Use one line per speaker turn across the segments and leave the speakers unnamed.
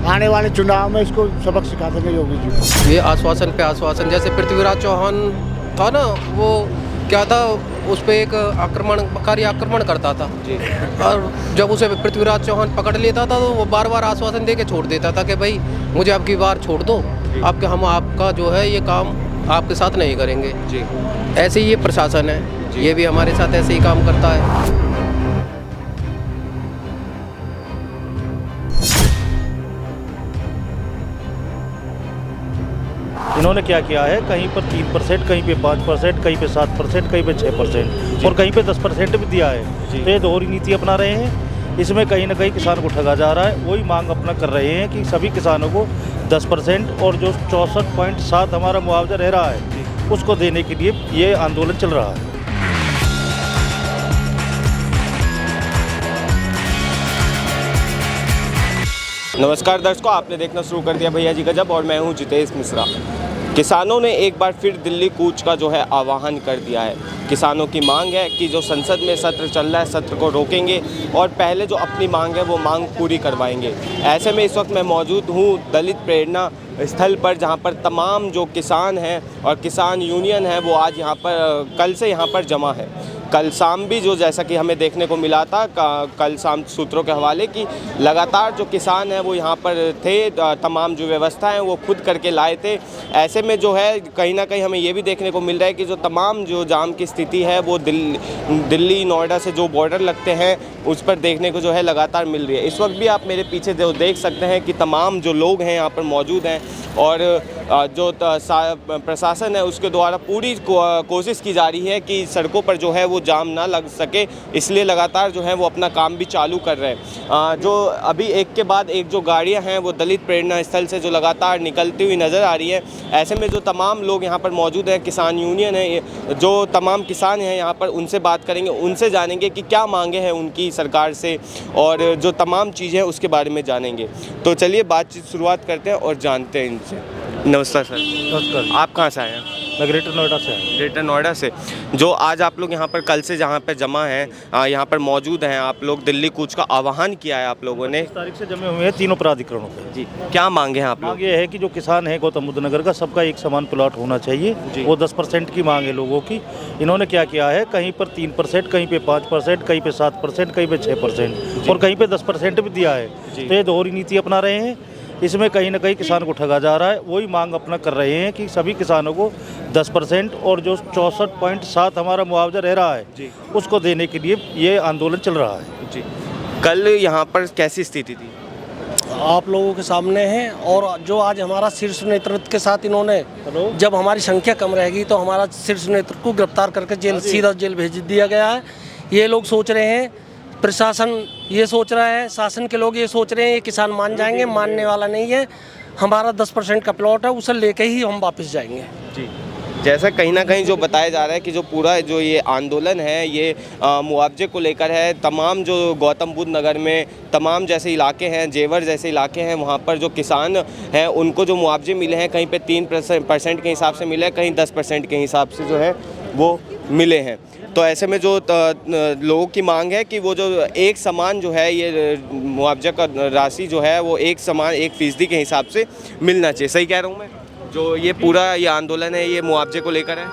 आने वाले चुनाव में इसको सबक सिखा देंगे योगी जी।
ये आश्वासन पे आश्वासन, जैसे पृथ्वीराज चौहान था ना, वो क्या था, उस पर एक आक्रमणकारी आक्रमण करता था जी। और जब उसे पृथ्वीराज चौहान पकड़ लेता था तो वो बार बार आश्वासन दे के छोड़ देता था कि भाई मुझे आपकी बार छोड़ दो, आपके हम आपका जो है ये काम आपके साथ नहीं करेंगे जी। ऐसे ही ये प्रशासन है, ये भी हमारे साथ ऐसे ही काम करता है।
इन्होंने क्या किया है, कहीं पर 3%, कहीं पे 5%, कहीं पे 7%, कहीं पे 6% और कहीं पे 10% भी दिया है। तो ये दोहरी नीति अपना रहे हैं। इसमें कहीं ना कहीं किसान को ठगा जा रहा है। वही मांग अपना कर रहे हैं कि सभी किसानों को 10% और जो 64.7 हमारा मुआवजा रह रहा है उसको देने के लिए ये आंदोलन चल रहा है।
नमस्कार दर्शकों, आपने देखना शुरू कर दिया भैया जी गजब और मैं हूं जितेश मिश्रा। किसानों ने एक बार फिर दिल्ली कूच का जो है आह्वान कर दिया है। किसानों की मांग है कि जो संसद में सत्र चल रहा है, सत्र को रोकेंगे और पहले जो अपनी मांग है वो मांग पूरी करवाएंगे। ऐसे में इस वक्त मैं मौजूद हूँ दलित प्रेरणा स्थल पर, जहाँ पर तमाम जो किसान हैं और किसान यूनियन है वो आज यहाँ पर कल से यहाँ पर जमा है। कल शाम भी जो जैसा कि हमें देखने को मिला था कल शाम सूत्रों के हवाले कि लगातार जो किसान हैं वो यहाँ पर थे, तमाम जो व्यवस्था है वो खुद करके लाए थे। ऐसे में जो है कहीं ना कहीं हमें ये भी देखने को मिल रहा है कि जो तमाम जो जाम की स्थिति है वो दिल्ली नोएडा से जो बॉर्डर लगते हैं उस पर देखने को जो है लगातार मिल रही है। इस वक्त भी आप मेरे पीछे जो देख सकते हैं कि तमाम जो लोग हैं यहाँ पर मौजूद हैं और जो प्रशासन है उसके द्वारा पूरी कोशिश की जा रही है कि सड़कों पर जो है वो जाम ना लग सके, इसलिए लगातार जो है वो अपना काम भी चालू कर रहे हैं। जो अभी एक के बाद एक जो गाड़ियां हैं वो दलित प्रेरणा स्थल से जो लगातार निकलती हुई नज़र आ रही है। ऐसे में जो तमाम लोग यहाँ पर मौजूद हैं, किसान यूनियन है, जो तमाम किसान हैं यहाँ पर, उनसे बात करेंगे, उनसे जानेंगे कि क्या मांगे हैं उनकी सरकार से और जो तमाम चीज़ें हैं उसके बारे में जानेंगे। तो चलिए बातचीत शुरुआत करते हैं और जानते हैं इनसे। नमस्कार सर।
नमस्कार।
आप कहाँ से आए हैं?
मैं ग्रेटर नोएडा से आया।
ग्रेटर नोएडा से। जो आज आप लोग यहाँ पर कल से जहाँ पर जमा हैं, यहाँ पर मौजूद हैं, आप लोग दिल्ली कूच का आह्वान किया है आप लोगों ने।
25 तारीख से जमे हुए हैं तीनों प्राधिकरणों पे
जी। क्या मांगे हैं आप लोग?
मांग ये है कि जो किसान है गौतम बुद्ध नगर का, सबका एक समान प्लॉट होना चाहिए। वो 10% की मांग है लोगों की। इन्होंने क्या किया है, कहीं पर 3%, कहीं पे 5%, कहीं पे 7%, कहीं पे 6% और कहीं पे 10% भी दिया है। तो ये दोहरी नीति अपना रहे हैं। इसमें कहीं ना कहीं किसान को ठगा जा रहा है। वही मांग अपना कर रहे हैं कि सभी किसानों को 10% और जो 64.7 हमारा मुआवजा रह रहा है उसको देने के लिए ये आंदोलन चल रहा है
जी। कल यहाँ पर कैसी स्थिति थी?
आप लोगों के सामने है। और जो आज हमारा शीर्ष नेतृत्व के साथ इन्होंने, जब हमारी संख्या कम रहेगी तो हमारा शीर्ष नेतृत्व को गिरफ्तार करके जेल, सीधा जेल भेज दिया गया है। ये लोग सोच रहे हैं, प्रशासन ये सोच रहा है, शासन के लोग ये सोच रहे हैं ये किसान मान जाएंगे, मानने वाला नहीं है। हमारा 10% का प्लॉट है, उसे लेके ही हम वापस जाएंगे
जी। जैसा कहीं ना कहीं जो बताया जा रहा है कि जो पूरा जो ये आंदोलन है ये मुआवजे को लेकर है। तमाम जो गौतम बुद्ध नगर में तमाम जैसे इलाके हैं, जेवर जैसे इलाके हैं, वहाँ पर जो किसान हैं उनको जो मुआवजे मिले हैं कहीं पे 3% के हिसाब से मिले हैं, कहीं 10% के हिसाब से जो है वो मिले हैं। तो ऐसे में जो लोगों की मांग है कि वो जो एक समान जो है ये मुआवजा का राशि जो है वो एक समान 1% के हिसाब से मिलना चाहिए। सही कह रहा हूँ मैं? जो ये पूरा ये आंदोलन है ये मुआवजे को लेकर है।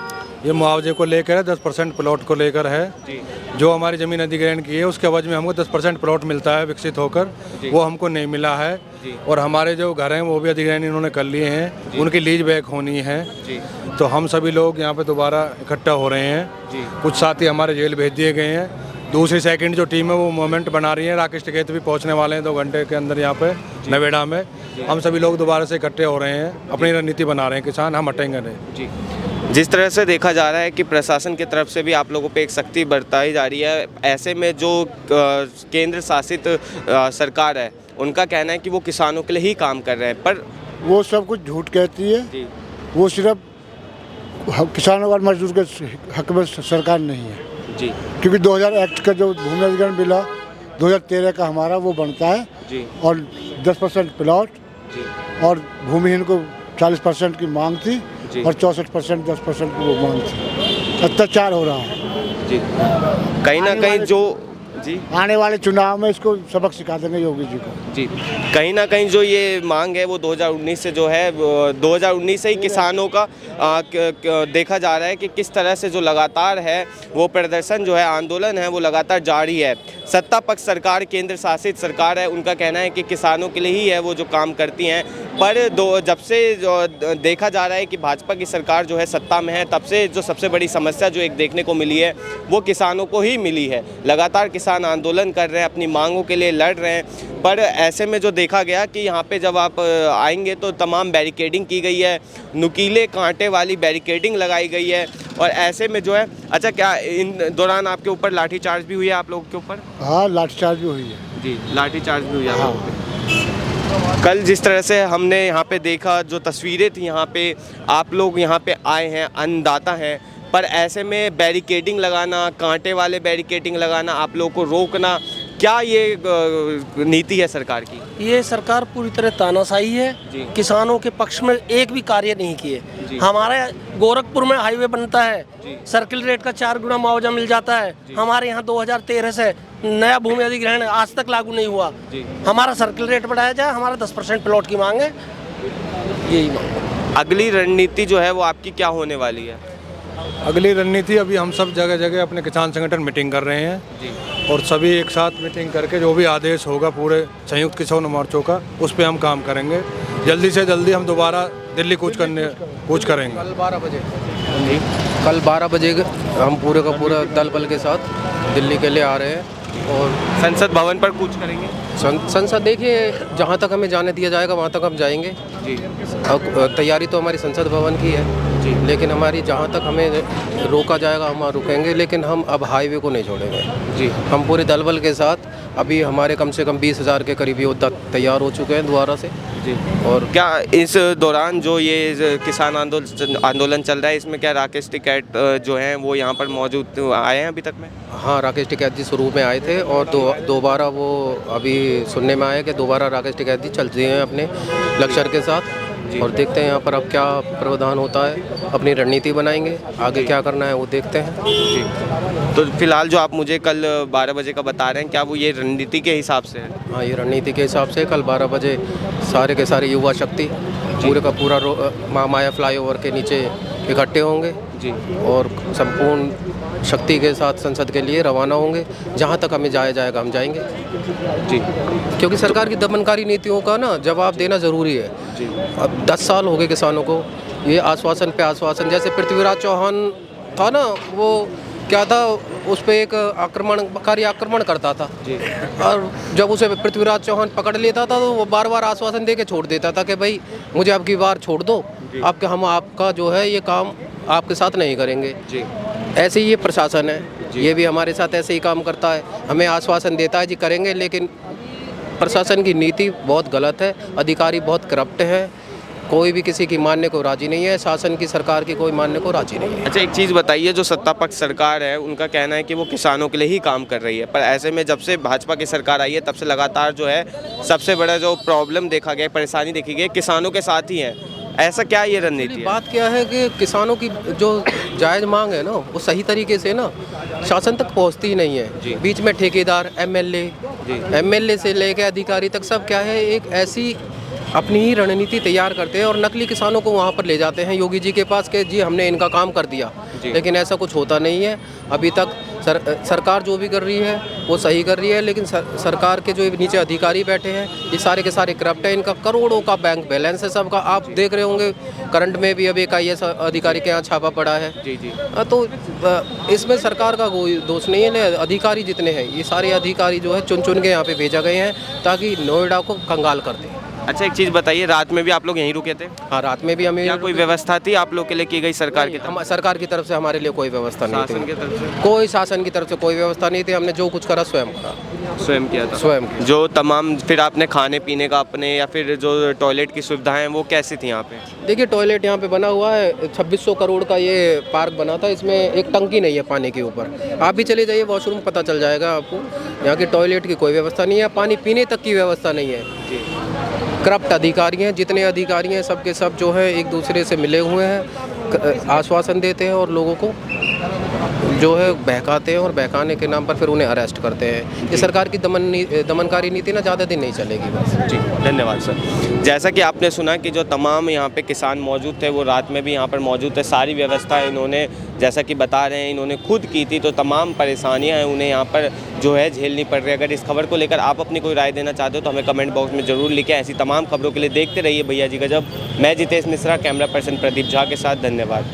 ये मुआवजे को लेकर है, 10% प्लॉट को लेकर है
जी।
जो हमारी ज़मीन अधिग्रहण की है उसके अवधि में हमको 10% प्लॉट मिलता है विकसित होकर, वो हमको नहीं मिला है। और हमारे जो घर हैं वो भी अधिग्रहण इन्होंने कर लिए हैं, उनकी लीज बैक होनी है। तो हम सभी लोग यहाँ पे दोबारा इकट्ठा हो रहे हैं। कुछ साथी हमारे जेल भेज दिए गए हैं। दूसरी सेकंड जो टीम है वो मूवमेंट बना रही है। राकेश टिकैत भी पहुँचने वाले हैं 2 घंटे के अंदर यहाँ पे नवेड़ा में। हम सभी लोग दोबारा से इकट्ठे हो रहे हैं, अपनी रणनीति बना रहे हैं। किसान हम हटेंगे नहीं
जी। जिस तरह से देखा जा रहा है कि प्रशासन की तरफ से भी आप लोगों पे एक सख्ती बरताई जा रही है, ऐसे में जो केंद्र शासित सरकार है उनका कहना है कि वो किसानों के लिए ही काम कर रहे हैं, पर
वो सब कुछ झूठ कहती है जी। वो सिर्फ किसानों और मजदूर के हक में सरकार नहीं है
जी।
क्योंकि 2000 एक्ट का जो भूमि अधिग्रहण बिल 2013 का हमारा वो बनता है
जी।
और 10% प्लॉट जी। और भूमिहीन को 40% की मांग थी और 64% 10% की वो मांग थी। अत्याचार हो रहा है
जी। कहीं ना कहीं जी
आने वाले चुनाव में इसको सबक सिखा देंगे योगी जी को।
जी, कहीं ना कहीं जो ये मांग है वो 2019 से जो है 2019 से ही किसानों का देखा जा रहा है कि किस तरह से जो लगातार है वो प्रदर्शन जो है, आंदोलन है, वो लगातार जारी है। सत्ता पक्ष सरकार, केंद्र शासित सरकार है, उनका कहना है कि किसानों के लिए ही है वो जो काम करती हैं, पर जब से जो देखा जा रहा है कि भाजपा की सरकार जो है सत्ता में है, तब से जो सबसे बड़ी समस्या जो एक देखने को मिली है वो किसानों को ही मिली है। लगातार किसान आंदोलन कर रहे हैं, अपनी मांगों के लिए लड़ रहे हैं, पर ऐसे में जो देखा गया कि यहाँ पे जब आप आएंगे तो तमाम बैरिकेडिंग की गई है, नुकीले कांटे वाली बैरिकेडिंग लगाई गई है, और ऐसे में जो है, अच्छा क्या इन दौरान आपके ऊपर लाठीचार्ज भी हुई है आप लोगों के ऊपर?
हाँ, लाठीचार्ज भी हुई है
जी, लाठीचार्ज भी हुई है। हाँ। कल जिस तरह से हमने यहाँ पे देखा, जो तस्वीरें थी यहाँ पे, आप लोग यहाँ पे आए हैं, अन्नदाता हैं, पर ऐसे में बैरिकेडिंग लगाना, कांटे वाले बैरिकेडिंग लगाना, आप लोगों को रोकना, क्या ये नीति है सरकार की?
ये सरकार पूरी तरह तानाशाही है। किसानों के पक्ष में एक भी कार्य नहीं किए। हमारे गोरखपुर में हाईवे बनता है, सर्किल रेट का 4 गुना मुआवजा मिल जाता है। हमारे यहाँ 2013 से नया भूमि अधिग्रहण आज तक लागू नहीं हुआ। हमारा सर्किल रेट बढ़ाया जाए, हमारा 10% प्लॉट की मांग है, यही मांग।
अगली रणनीति जो है वो आपकी क्या होने वाली है?
अगली रणनीति, अभी हम सब जगह जगह अपने किसान संगठन मीटिंग कर रहे हैं और सभी एक साथ मीटिंग करके जो भी आदेश होगा पूरे संयुक्त किसान मोर्चों का, उस पर हम काम करेंगे। जल्दी से जल्दी हम दोबारा दिल्ली कूच करेंगे।
कल 12 बजे कल 12 बजे हम पूरे का पूरा दल बल के साथ दिल्ली के लिए आ रहे हैं और
संसद भवन पर कूच करेंगे।
संसद, देखिए जहाँ तक हमें जाने दिया जाएगा वहाँ तक हम जाएंगे जी। अब तैयारी तो हमारी संसद भवन की है जी, लेकिन हमारी जहाँ तक हमें रोका जाएगा हम वहाँ रुकेंगे, लेकिन हम अब हाईवे को नहीं छोड़ेंगे जी। हम पूरे दल बल के साथ, अभी हमारे कम से कम 20,000 के करीब योद्धा तैयार हो चुके हैं दोबारा से जी। और
क्या इस दौरान जो ये किसान आंदोलन चल रहा है, इसमें क्या राकेश टिकैत जो हैं वो यहाँ पर मौजूद आए हैं अभी तक में?
हाँ, राकेश टिकैत जी शुरू में आए थे और दोबारा वो अभी सुनने में आया कि दोबारा राकेश टिकैत जी चल रहे हैं अपने लक्ष्य के साथ, और देखते हैं यहाँ पर अब क्या प्रावधान होता है। अपनी रणनीति बनाएंगे, आगे क्या करना है वो देखते हैं जी।
तो फिलहाल जो आप मुझे कल 12 बजे का बता रहे हैं, क्या वो ये रणनीति के हिसाब से है?
हाँ, ये रणनीति के हिसाब से कल 12 बजे सारे के सारे युवा शक्ति पूरे का पूरा महामाया फ्लाईओवर के नीचे इकट्ठे होंगे जी, और संपूर्ण शक्ति के साथ संसद के लिए रवाना होंगे। जहाँ तक हमें जाया जाएगा हम जाएंगे जी, क्योंकि सरकार की दमनकारी नीतियों का ना जवाब देना ज़रूरी है जी। अब 10 साल हो गए किसानों को ये आश्वासन पे आश्वासन, जैसे पृथ्वीराज चौहान था ना, वो क्या था, उस पर एक आक्रमण करता था जी। और जब उसे पृथ्वीराज चौहान पकड़ लेता था तो वो बार बार आश्वासन दे के छोड़ देता था कि भाई मुझे अब की बार छोड़ दो, आपके हम आपका जो है ये काम आपके साथ नहीं करेंगे जी। ऐसे ही ये प्रशासन है, ये भी हमारे साथ ऐसे ही काम करता है, हमें आश्वासन देता है जी करेंगे, लेकिन प्रशासन की नीति बहुत गलत है, अधिकारी बहुत करप्ट है, कोई भी किसी की मानने को राजी नहीं है, शासन की सरकार की कोई मानने को राजी नहीं है।
अच्छा, एक चीज़ बताइए, जो सत्ता पक्ष सरकार है उनका कहना है कि वो किसानों के लिए ही काम कर रही है, पर ऐसे में जब से भाजपा की सरकार आई है तब से लगातार जो है सबसे बड़ा जो प्रॉब्लम देखा गया, परेशानी देखी गई, किसानों के साथ ही है। ऐसा क्या ये रणनीति है?
बात क्या है कि किसानों की जो जायज़ मांग है ना वो सही तरीके से ना शासन तक पहुंचती ही नहीं है। बीच में ठेकेदार, एमएलए से लेकर अधिकारी तक सब क्या है, एक ऐसी अपनी ही रणनीति तैयार करते हैं और नकली किसानों को वहाँ पर ले जाते हैं योगी जी के पास कि जी हमने इनका काम कर दिया, लेकिन ऐसा कुछ होता नहीं है। अभी तक सरकार जो भी कर रही है वो सही कर रही है, लेकिन सरकार के जो नीचे अधिकारी बैठे हैं ये सारे के सारे करप्ट हैं, इनका करोड़ों का बैंक बैलेंस है सबका। आप देख रहे होंगे करंट में भी अब एक IAS अधिकारी के यहाँ छापा पड़ा है जी। तो इसमें सरकार का कोई दोष नहीं है, अधिकारी जितने हैं ये सारे अधिकारी जो है चुन चुन के यहाँ पे भेजा गए हैं ताकि नोएडा को कंगाल कर दें।
अच्छा, एक चीज़ बताइए, रात में भी आप लोग यहीं रुके थे?
हाँ, रात में भी हमें।
क्या कोई व्यवस्था थी आप लोग के लिए की गई सरकार की तरफ?
सरकार की तरफ से हमारे लिए कोई व्यवस्था नहीं थी।
शासन की तरफ से?
कोई शासन की तरफ से कोई व्यवस्था नहीं थी, हमने जो कुछ करा स्वयं करा,
स्वयं किया था।
स्वयं
जो तमाम फिर आपने खाने पीने का अपने या फिर जो टॉयलेट की सुविधाएं हैं वो कैसी थी यहाँ पे?
देखिए, टॉयलेट यहाँ पे बना हुआ है, 2600 करोड़ का ये पार्क बना था, इसमें एक टंकी नहीं है पानी के ऊपर। आप भी चले जाइए वॉशरूम, पता चल जाएगा आपको। यहाँ की टॉयलेट की कोई व्यवस्था नहीं है, पानी पीने तक की व्यवस्था नहीं है। करप्ट अधिकारी हैं, जितने अधिकारी हैं सबके सब जो है एक दूसरे से मिले हुए हैं, आश्वासन देते हैं और लोगों को जो है बहकाते हैं और बहकाने के नाम पर फिर उन्हें अरेस्ट करते हैं। ये सरकार की दमनकारी नीति ना ज़्यादा दिन नहीं चलेगी बस।
जी धन्यवाद सर। जैसा कि आपने सुना कि जो तमाम यहाँ पे किसान मौजूद थे वो रात में भी यहाँ पर मौजूद थे, सारी व्यवस्था इन्होंने जैसा कि बता रहे हैं इन्होंने खुद की थी, तो तमाम परेशानियाँ हैं उन्हें यहाँ पर जो है झेलनी पड़ रही है। अगर इस खबर को लेकर आप अपनी कोई राय देना चाहते हो तो हमें कमेंट बॉक्स में ज़रूर लिखें। ऐसी तमाम खबरों के लिए देखते रहिए भैया जी गजब। मैं जितेश मिश्रा, कैमरा पर्सन प्रदीप झा के साथ, धन्यवाद।